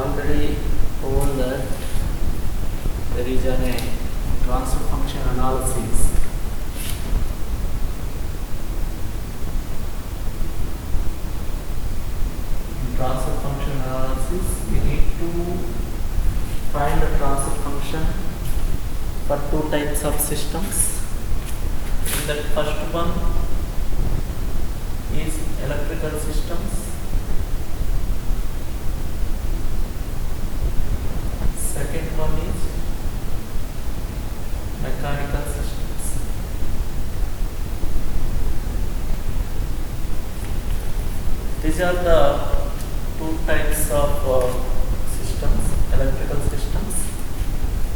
already told that there is a transfer function analysis. In transfer function analysis, we need to find the transfer function for two types of systems. In the first one is electrical systems. Second one is mechanical systems. These are the two types of systems, electrical systems,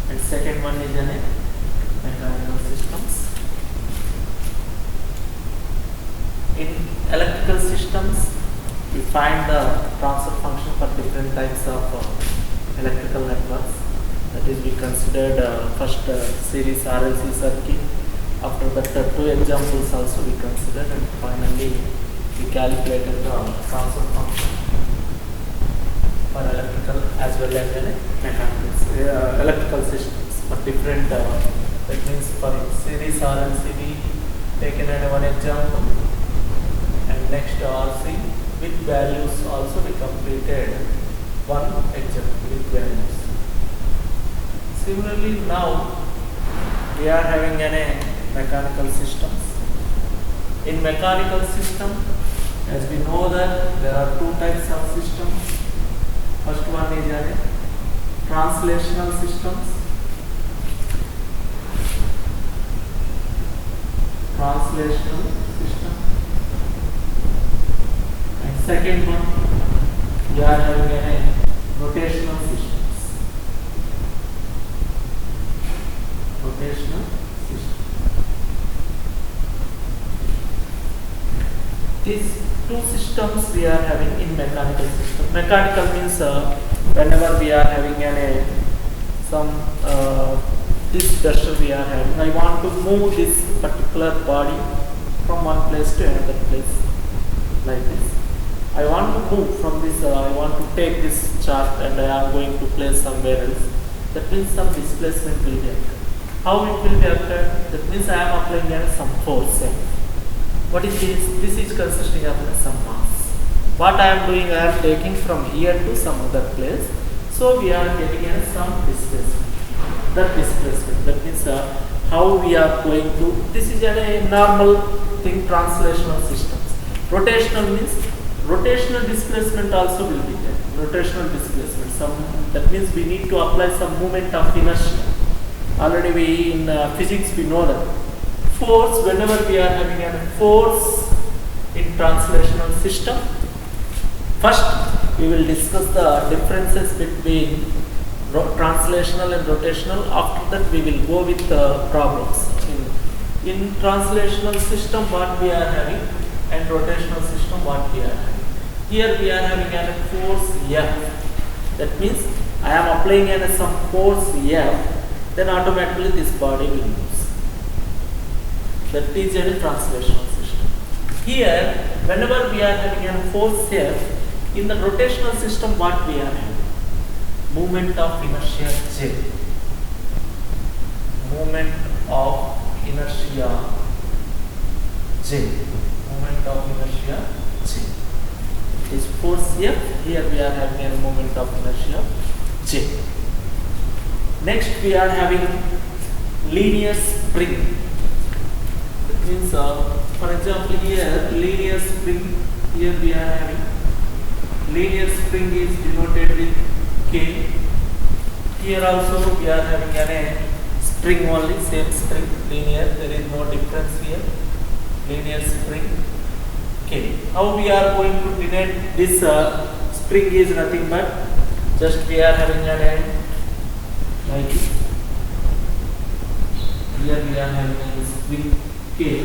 and second one is mechanical systems. In electrical systems, we find the transfer function for different types of electrical networks. That is, we considered first series RLC circuit. After that, two examples also we considered, and finally we calculated the transfer function for electrical as well as mechanical electrical systems for different. That means for series RLC we taken one example, and next RC with values also we completed one example with values. Similarly, now we are having mechanical systems. In mechanical system, as we know that there are two types of systems. First one is translational systems. Translational system. And second one, we are having rotational systems. Rotational system. These two systems we are having in mechanical system. Mechanical means whenever we are having some this pressure we are having, I want to move this particular body from one place to another place like this. I want to move from this, I want to take this chart and I am going to place somewhere else. That means some displacement will be occurred. How it will be occurred? That means I am applying some force. What is this? This is consisting of some mass. What I am doing, I am taking from here to some other place. So we are getting some displacement. That displacement. That means how we are going to. This is a normal thing. Translational systems. Rotational means rotational displacement also will be there. Rotational displacement. That means we need to apply some moment of inertia. Already we in physics we know that force, whenever we are having a force in translational system, first we will discuss the differences between translational and rotational. After that we will go with the problems. In translational system what we are having and rotational system what we are having. Here we are having a force F. That means I am applying some force F, then automatically this body will move. That is a translational system. Here, whenever we are having a force F, in the rotational system what we are having? Moment of inertia J. Moment of inertia J. Moment of inertia J. It is force F. Here we are having a moment of inertia J. Next we are having linear spring. That means for example here linear spring, here we are having linear spring is denoted with K. Here also we are having a spring only, same spring, linear, there is no difference here. Linear spring K. How we are going to denote this spring is nothing but just we are having a like this. Here we are having a spring K.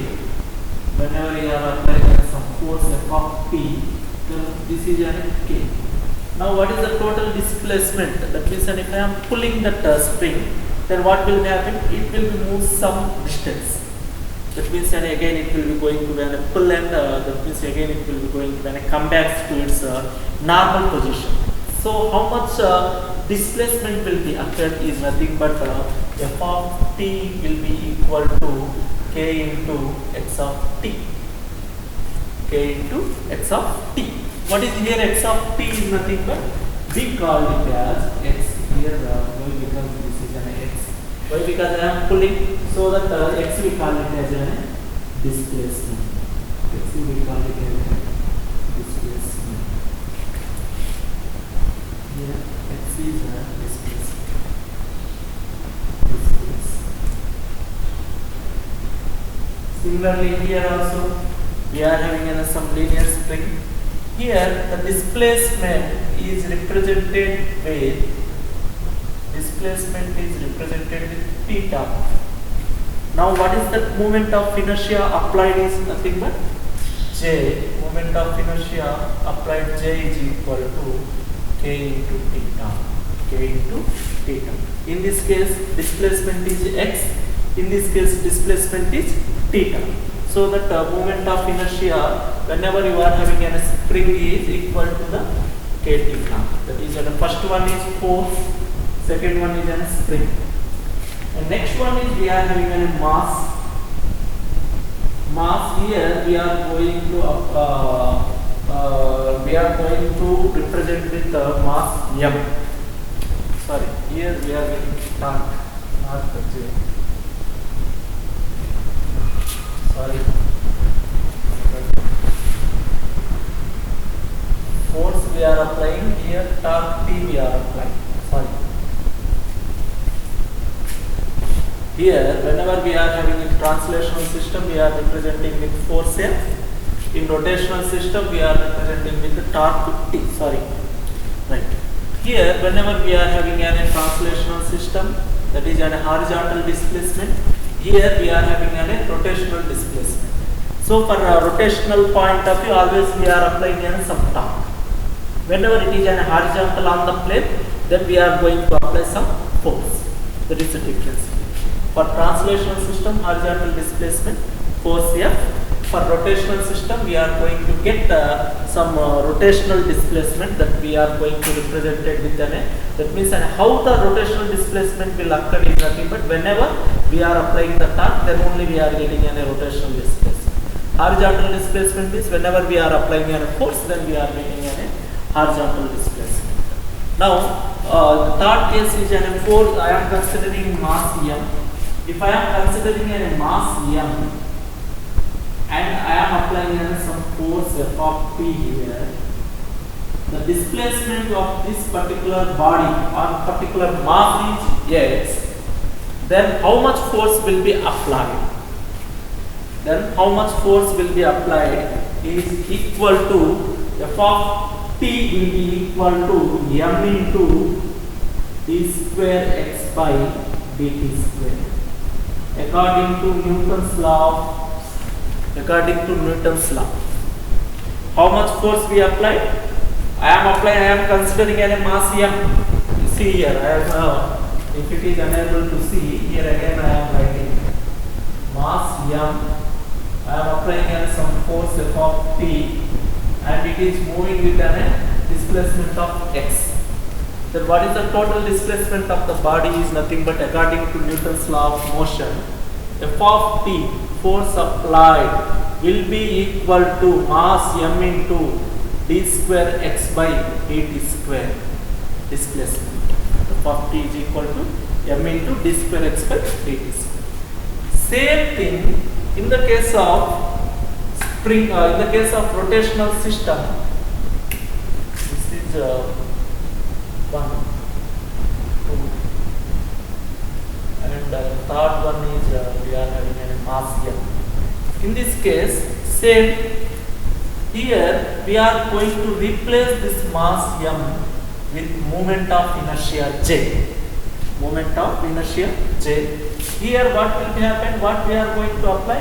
Whenever you are applying some force F of P, then this is a K. Now what is the total displacement? That means if I am pulling that spring, then what will happen? It will move some distance. That means and again it will be going to when a pull and that means again it will be going to when it comes back to its normal position. So how much displacement will be occurred is nothing but f of t will be equal to k into x of t. K into x of t. What is here x of t is nothing but we call it as x here. Why? Because this is an x. Why? Because I am pulling, so that x we call it as a displacement. X we call it as a displacement. Here x is a displacement. Similarly here also we are having some linear spring. Here the displacement is represented with theta. Now what is the moment of inertia applied is nothing but j. Moment of inertia applied j is equal to k into theta. K into theta. In this case displacement is x. In this case displacement is theta. So that moment of inertia whenever you are having a spring is equal to the k theta. That is the first one is force, second one is a spring, and next one is we are having a mass. Here we are going to represent with mass m. Sorry, here we are getting not the j. Sorry. Force we are applying, here torque T we are applying. Sorry. Here whenever we are having a translational system we are representing with force F. In rotational system we are representing with the torque T. Sorry. Right. Here whenever we are having a translational system, that is a horizontal displacement. Here we are having a rotational displacement. So for a rotational point of view, always we are applying some torque. Whenever it is a horizontal on the plane, then we are going to apply some force. That is the difference. For translational system, horizontal displacement, force F. For rotational system, we are going to get some rotational displacement that we are going to represent it with an. That means how the rotational displacement will occur is nothing but whenever we are applying the torque, then only we are getting a rotational displacement. Horizontal displacement is whenever we are applying a force, then we are getting a horizontal displacement. Now, the third case is a force. I am considering mass m. If I am considering a mass m and I am applying some force f of t here, the displacement of this particular body or particular mass is x, then how much force will be applied? Then how much force will be applied is equal to f of t will be equal to m into d square x by dt square. According to Newton's law, how much force we apply? I am considering a mass m. You see here, if it is unable to see, here again I am writing mass m. I am applying some force f of t, and it is moving with a displacement of x. Then what is the total displacement of the body is nothing but according to Newton's law of motion, f of t, force applied, will be equal to mass m into d square x by dt square displacement. F of t is equal to m into d square x by dt square. Same thing in the case of spring, in the case of rotational system. This is 1, 2, and third one is we are having a mass m. In this case, same. Here we are going to replace this mass m with moment of inertia j. Moment of inertia j. Here what will happen? What we are going to apply?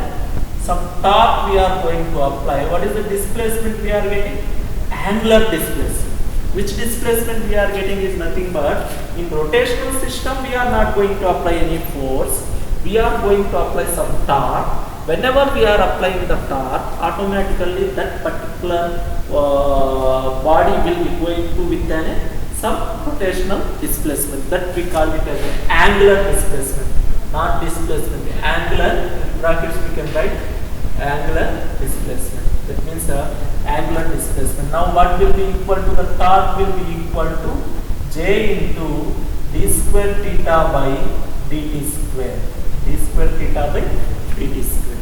Some torque we are going to apply. What is the displacement we are getting? Angular displacement. Which displacement we are getting is nothing but in rotational system we are not going to apply any force. We are going to apply some torque. Whenever we are applying the torque, automatically that particular body will be going to with some rotational displacement, that we call it as an angular displacement, not displacement, angular, in brackets we can write angular displacement. That means angular displacement. Now what will be equal to the torque will be equal to J into d square theta by dt square. D square theta by dt square.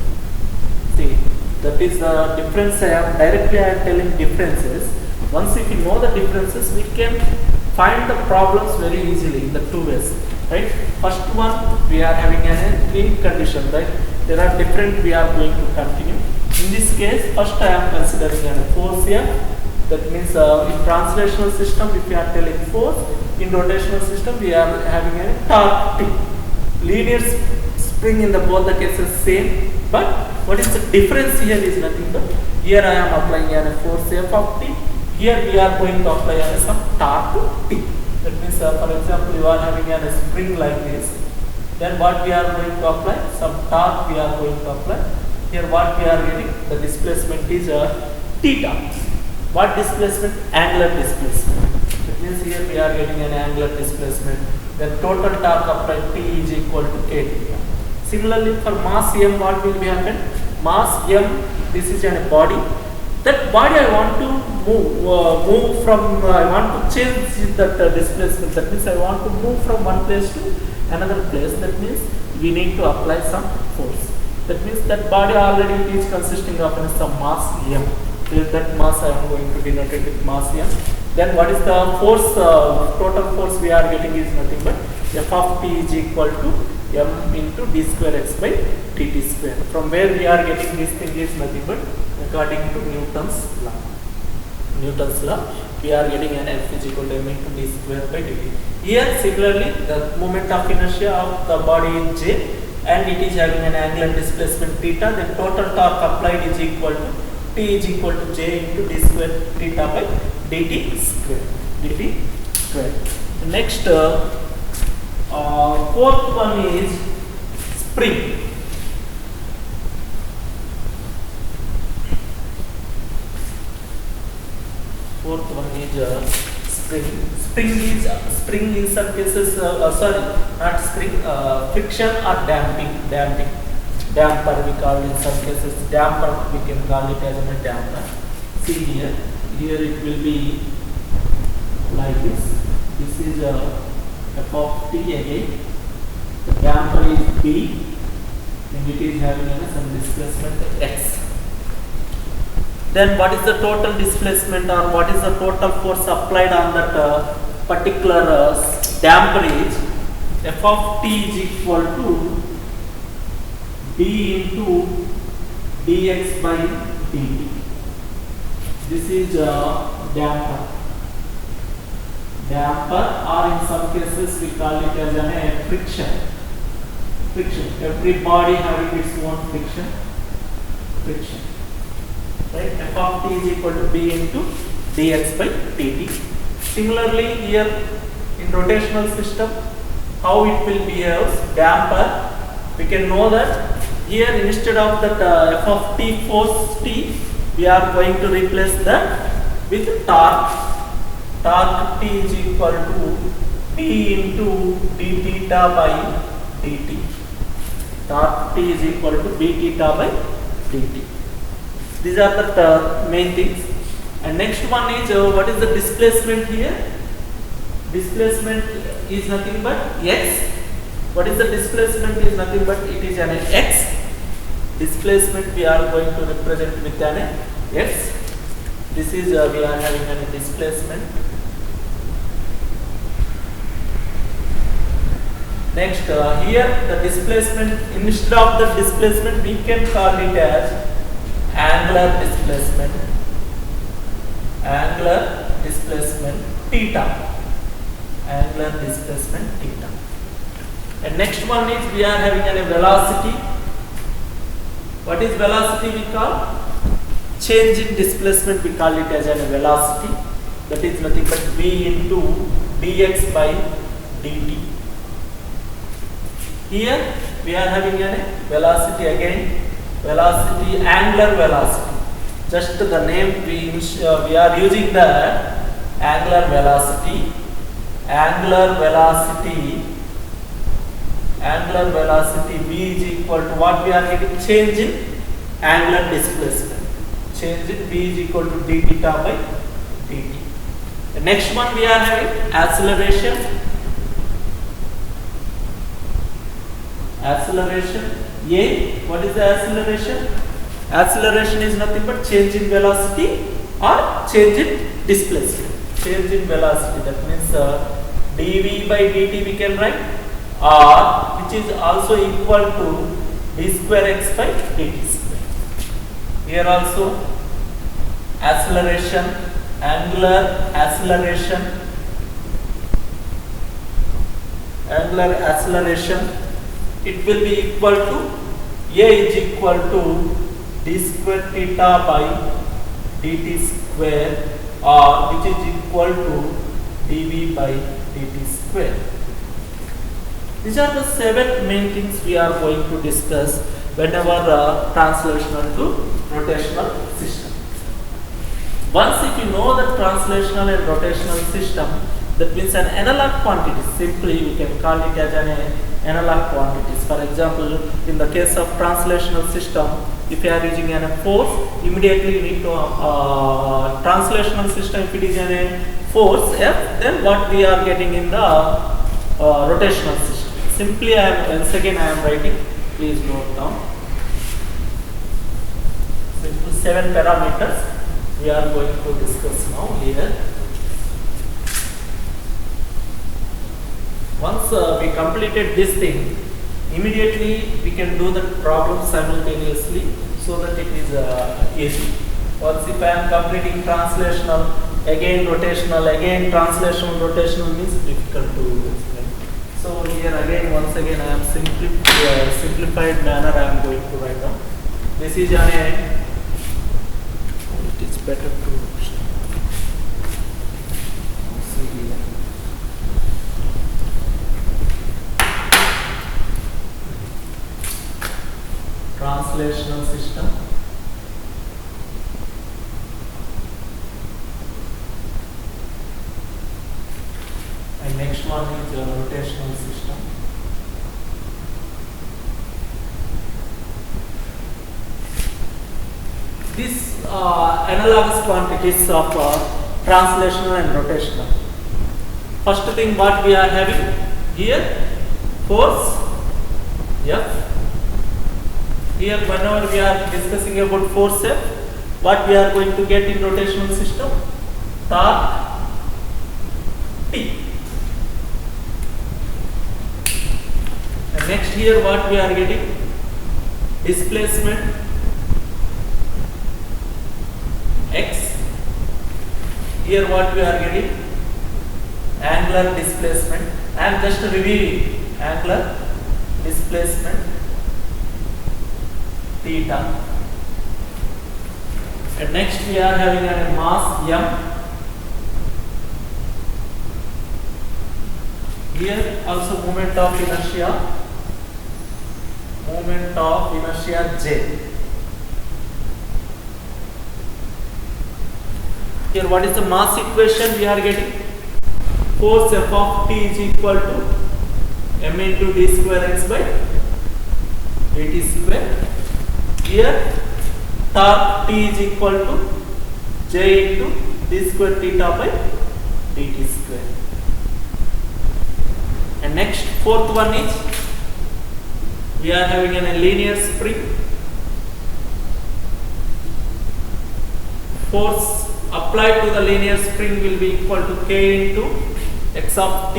See, that is the difference. I am telling differences. Once if you know the differences, we can find the problems very easily in the two ways, right? First one, we are having an in condition, right? There are different, we are going to continue. In this case, first I am considering a force here. That means in translational system, if we are telling force, in rotational system, we are having a torque T. Linear spring in the both the cases same, but what is the difference here is nothing but here I am applying a force F of T. Here we are going to apply some torque T. That means, for example, you are having a spring like this. Then what we are going to apply? Some torque we are going to apply. Here what we are getting? The displacement is theta. What displacement? Angular displacement. That means here we are getting an angular displacement. Then total torque applied T is equal to K theta. Similarly, for mass M, what will be happen? Mass M, this is a body. That body I want to move from, I want to change that displacement. That means I want to move from one place to another place. That means we need to apply some force. That means that body already is consisting of some mass M. That mass I am going to denote it with mass M. Then what is the force, total force we are getting is nothing but F of T is equal to M into d square x by dt square. From where we are getting this thing is nothing but according to Newton's law. Newton's law, we are getting an F is equal to M into d square by dt. Here similarly, the moment of inertia of the body is J and it is having an angular displacement theta, then total torque applied is equal to T is equal to J into d square theta by dt square. dt square. Next, fourth one is spring. Fourth one is spring. Spring in some cases, sorry, not spring, friction or damping. Damper we call in some cases, damper we can call it as a damper. See here it will be like this. This is F of T again. The damper is B and it is having some displacement X. Then what is the total displacement or what is the total force applied on that particular damper is F of T is equal to B into dx by dt. This is damper. Or in some cases we call it as a friction. Every body having its own friction. Right? F of T is equal to B into dx by dt. Similarly, here in rotational system, how it will behave, damper, we can know that here instead of that F of T force T, we are going to replace that with torque. Torque T is equal to B into d theta by dt. Torque T is equal to B theta by dt. These are the main things. And next one is what is the displacement here? Displacement is nothing but x. What is the displacement is nothing but it is an x. Displacement we are going to represent with an x. This is we are having a displacement. Next here the displacement, instead of the displacement we can call it as angular displacement theta. Angular displacement theta. And next one is we are having a velocity. What is velocity we call? Change in displacement we call it as a velocity. That is nothing but v into dx by dt. Here we are having a velocity again. Velocity, angular velocity. Just the name we are using the angular velocity. angular velocity v is equal to what we are getting, change in angular displacement. Change in v is equal to d theta by dt. The next one we are having acceleration. Acceleration A. What is the acceleration? Acceleration is nothing but change in velocity or change in displacement. Change in velocity, that means dv by dt we can write, or which is also equal to d square x by dt square. Here also acceleration, angular acceleration, it will be equal to A is equal to d square theta by dt square, or which is equal to dv by dt square. These are the 7 main things we are going to discuss whenever translational to rotational system. Once if you know the translational and rotational system, that means an analog quantity, simply we can call it as an analog quantities. For example, in the case of translational system, if you are using a force, immediately you need to translational system, if it is a force F, then what we are getting in the rotational system. Simply once again I am writing, please note down. Simple 7 parameters we are going to discuss now here. Once we completed this thing, immediately we can do the problem simultaneously, so that it is easy. Once if I am completing translational, again rotational, again translational, rotational means difficult to explain. So here again, once again I am simplified manner I am going to write down. This is it is better to see here. Translational system. And next one is rotational system. These analogous quantities of translational and rotational. First thing what we are having here, force F. Here whenever we are discussing about force F, what we are going to get in rotational system? Torque T. And next here what we are getting? Displacement X. Here what we are getting? Angular displacement. I am just reviewing angular displacement theta. And next we are having a mass m. Here also moment of inertia J. Here what is the mass equation we are getting? Force F of T is equal to m into d square x by dt square. Here torque T is equal to J into d square theta by dt square. And next fourth one is we are having a linear spring. Force applied to the linear spring will be equal to K into x of t.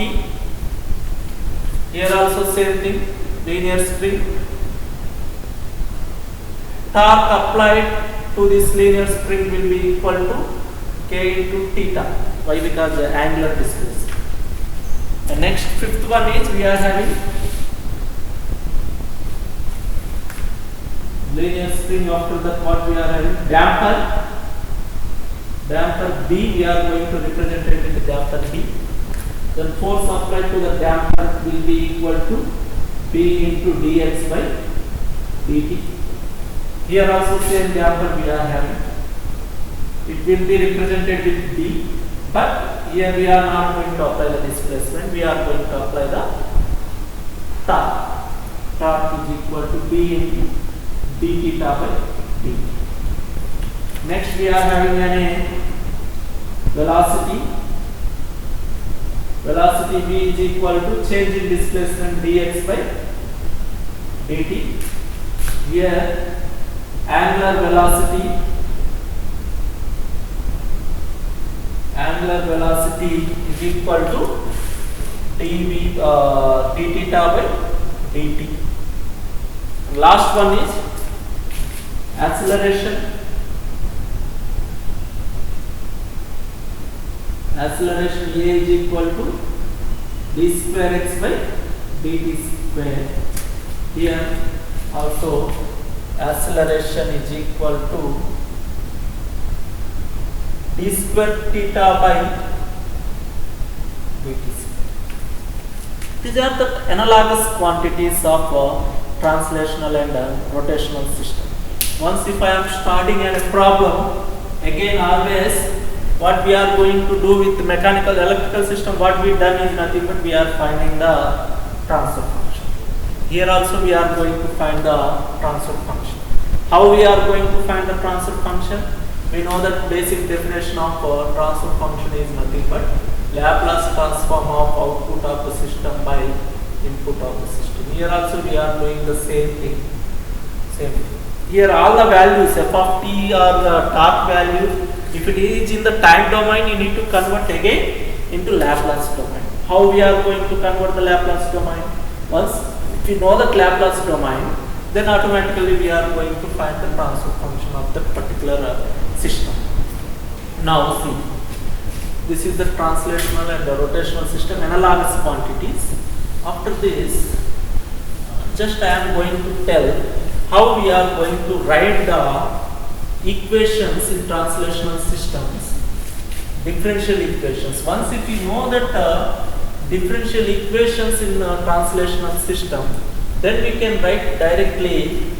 Here also same thing, linear spring. Torque applied to this linear spring will be equal to K into theta. Why? Because the angular displacement. The next fifth one is we are having linear spring. After that what we are having? Damper B, we are going to represent it with damper B. Then force applied to the damper will be equal to B into dx by dt. Here also same damper we are having. It will be represented with D, but here we are not going to apply the displacement, we are going to apply the torque. Torque is equal to B into d theta by d. Next we are having a velocity. Velocity v is equal to change in displacement dx by dt. Here angular velocity is equal to d theta by dt. Last one is acceleration. Acceleration a is equal to d square x by dt square. Here also acceleration is equal to d square theta by dt square. These are the analogous quantities of translational and rotational system. Once if I am starting a problem, again always what we are going to do with mechanical electrical system, what we done is nothing but we are finding the transfer function. Here also we are going to find the transfer function. How we are going to find the transfer function? We know that basic definition of transfer function is nothing but Laplace transform of output of the system by input of the system. Here also we are doing the same thing. Here all the values f of t or the torque value, if it is in the time domain, you need to convert again into Laplace domain. How we are going to convert the Laplace domain? Once if we know that Laplace domain, then automatically we are going to find the transfer function of that particular system. Now see, this is the translational and the rotational system analogous quantities. After this, just I am going to tell how we are going to write the equations in translational systems, differential equations. Once if you know that differential equations in translational system, then we can write directly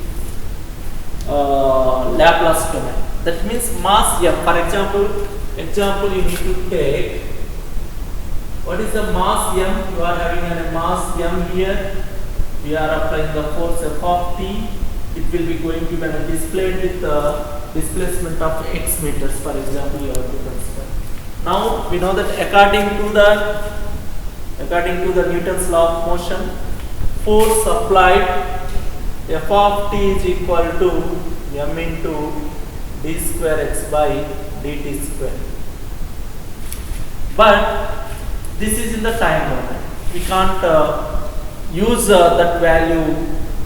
Laplace domain. That means mass m. For example, you need to take what is the mass m. You are having a mass m here. We are applying the force f of t. It will be going to be displayed with the displacement of x meters. For example, you have to consider. Now we know that according to the Newton's law of motion, force applied f of t is equal to m into d square x by dt square. But this is in the time domain. We can't use that value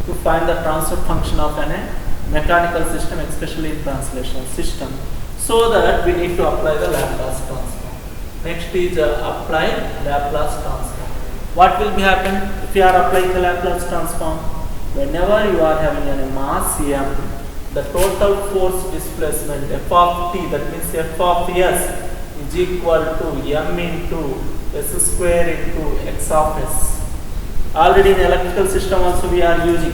to find the transfer function of a mechanical system, especially in translational system. So that we need to apply the Laplace transform. Next is apply Laplace transform. What will be happen if you are applying the Laplace transform? Whenever you are having a mass m, the total force displacement f of t, that means f of s, is equal to m into s square into x of s. Already in electrical system also we are using.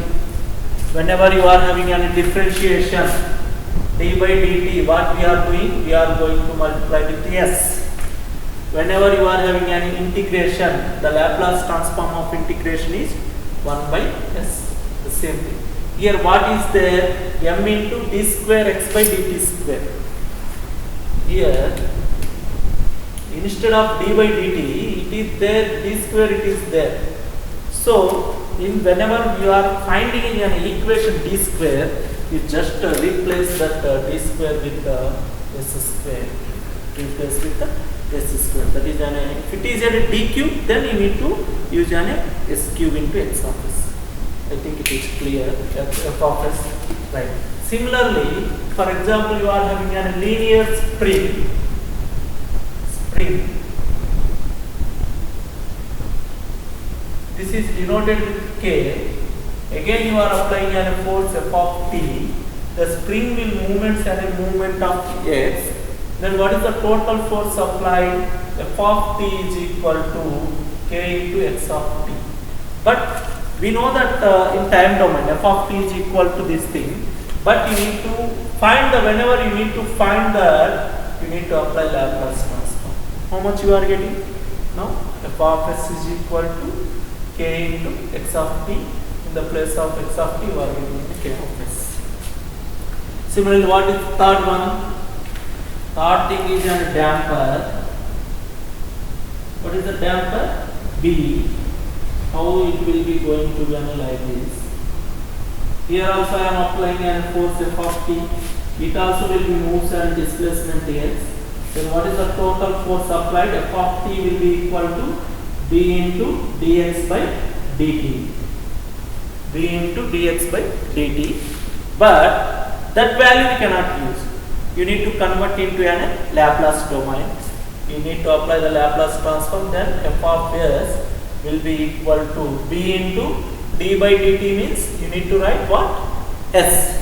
Whenever you are having a differentiation d by dt, what we are doing? We are going to multiply with s. Whenever you are having an integration, the Laplace transform of integration is 1 by s. The same thing. Here what is there? M into d square x by dt square. Here instead of d by dt, it is there, d square it is there. So whenever you are finding in an equation d square, you just replace that d square with s square. Replace with the s square. That is if it is a d cube, then you need to use an s cube into x of s. I think it is clear. F of s, right. Similarly, for example, you are having a linear spring. This is denoted with K. Again, you are applying a force f of t. The spring will movement as a movement of x. Then what is the total force applied? F of t is equal to K into x of t. But we know that in time domain, f of t is equal to this thing. But you need to find whenever you need to find that, you need to apply Laplace transform. how much you are getting? Now f of s is equal to k into x of t. In the place of x of t, you are getting k of s. Similarly, what is the third one? Third thing is a damper. What is the damper? B. How it will be going to be like this? Here also I am applying a force f of t. It also will be moves and displacement x. Then what is the total force applied? F of t will be equal to b into dx by dt. B into dx by dt. But that value we cannot use. You need to convert into a Laplace domain. You need to apply the Laplace transform. Then f of s will be equal to b into d by dt means you need to write what? S.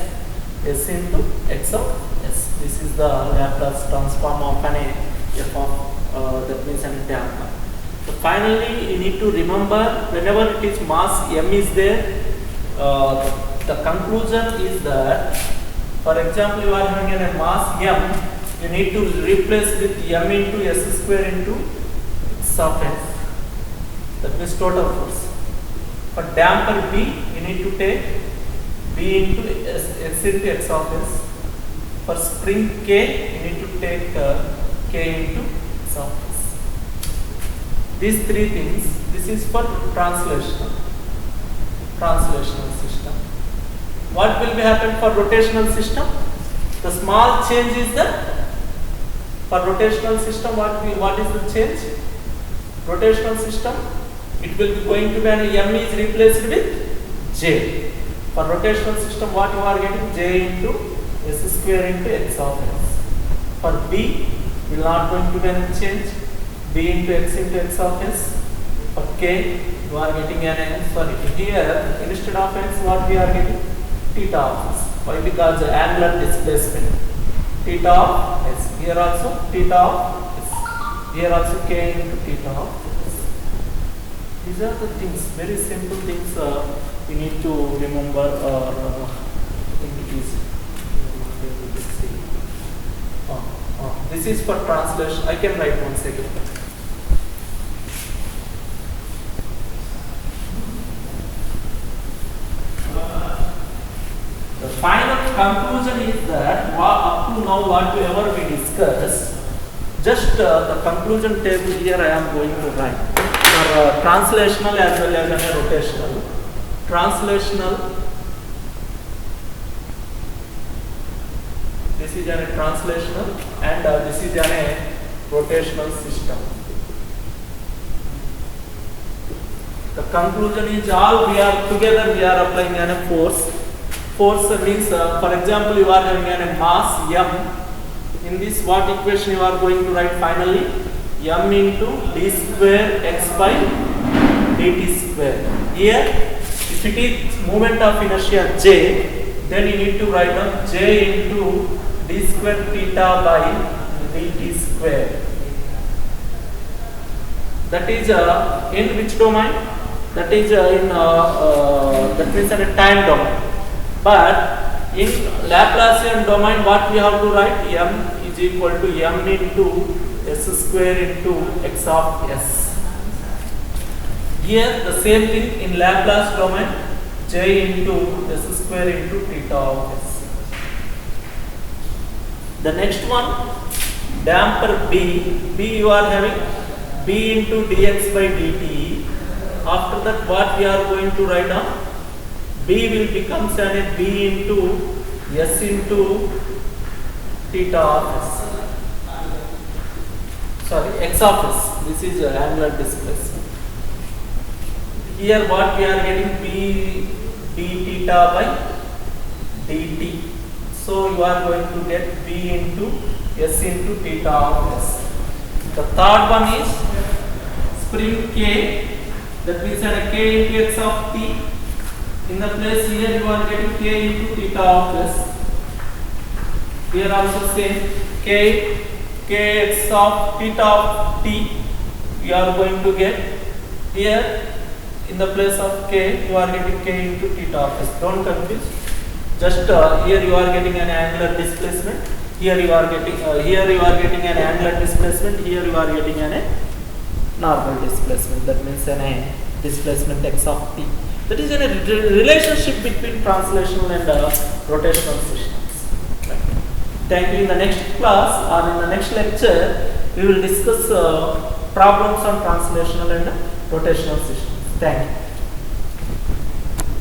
S into x of s. This is the Laplace transform of an f of that means an damper. So finally, you need to remember whenever it is mass m is there, the conclusion is that, for example, you are having a mass m, you need to replace with m into s square into x of s. That means total force. For damper B, you need to take B into S into x of s. For spring K, you need to take K into x of s. These three things, this is for translational system. What will be happen for rotational system? The small change is the, for rotational system, what is the change? Rotational system, it will be going to be an m is replaced with j. For rotational system, what you are getting? J into s square into x of s. For B, will not going to be any change. B into x of s. For K, you are getting an sorry. Here instead of x, what we are getting? Theta of s. Why? Because the angular displacement. Theta of s. Here also theta of s. Here also k into theta of s. These are the things, very simple things we need to remember, or I think it is. This is for translation. I can write one second. The final conclusion is that up to now whatever we discussed, just the conclusion table here I am going to write. For translational as well as rotational. Translational, this is a translational, and this is a rotational system. The conclusion is all we are together, we are applying a force. Force means, for example, you are having a mass m. In this, what equation you are going to write finally? M into d square x by dt square. Here, if it is moment of inertia j, then you need to write down j into d square theta by dt square. That is in which domain? That is that means in a time domain. But in Laplacian domain, what we have to write? M is equal to m into s square into x of s. Here the same thing in Laplace domain, j into s square into theta of s. The next one, damper B you are having b into dx by dt. After that, what we are going to write down? B will become b into s into theta of s. Sorry, x of s. This is angular displacement. Here what we are getting? B d theta by dt. So you are going to get b into s into theta of s. The third one is spring k. That means k into x of t. In the place here you are getting k into theta of s. Here also same kx of theta of t you are going to get. Here in the place of k you are getting k into theta of s. Don't confuse. Just here you are getting an angular displacement. Here you are getting an angular displacement. Here you are getting an normal displacement. That means an displacement x of t. That is a relationship between translational and rotational systems. Right. Thank you. In the next class or in the next lecture, we will discuss problems on translational and rotational systems. Thank you.